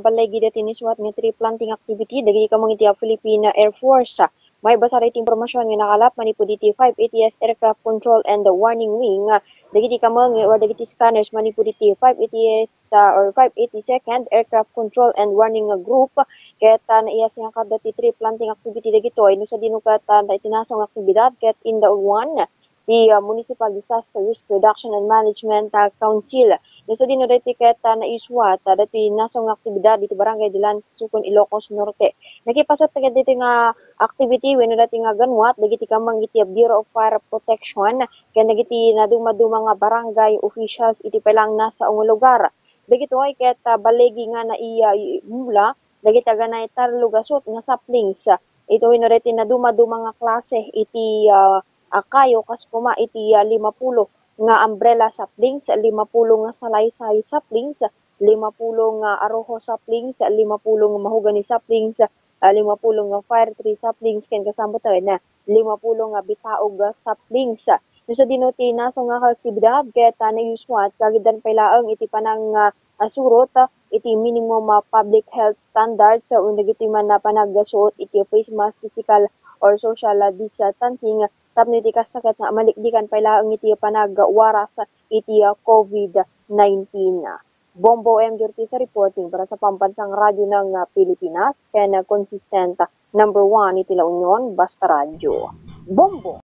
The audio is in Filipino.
balay gid tiniswat nga tree planting activity dagiti ka mga Philippine Air Force. May basa iti impormasyon nga nakalap manipud iti 580th Aircraft Control and the Warning Wing. Dagiti ka mga or dagiti scanners manipud iti 580th or 582nd Aircraft Control and Warning Group. Ket naiyas nga kada ti tree planting activity dagitoy no sa dinukat itinasong aktibidad ket in the one the Municipal Disaster Risk Reduction and Management Council. Gusto din na tiket na iswat dati nasong aktibidad dito Barangay Dilan, Sukon, Ilocos Norte. Nakipasat taga dito nga activity when dati nga ganwat dagiti ka mangiti Bureau of Fire Protection kaya nagiti na dumaduma nga barangay officials iti pelang nasa ang lugar. Dagito ay ket balegi nga na iya mula dagiti ganay tarlugasot nga saplings. Ito winareti na dumaduma nga klase iti kayo kas kuma iti 50 nga umbrella saplings, 50 nga salaysay saplings, 50 nga aroho saplings, 50 nga mahogany saplings, 50 nga fire tree saplings ken kasama tayo na 50 nga bitaog saplings. No sa dinuti naso nga aktibidad ket na uswat kagidan pailaeng iti panang surot iti minimum public health standards sa iti man na panagsuot iti face mask, physical or social distancing tapno iti kasnaket nga malikdikan pailaeng iti panagwaras iti COVID-19. Bombo M. Jortisa reporting para sa Pambansang Radyo ng Pilipinas ken consistent number 1 iti La Union, Basta Radio. Bombo!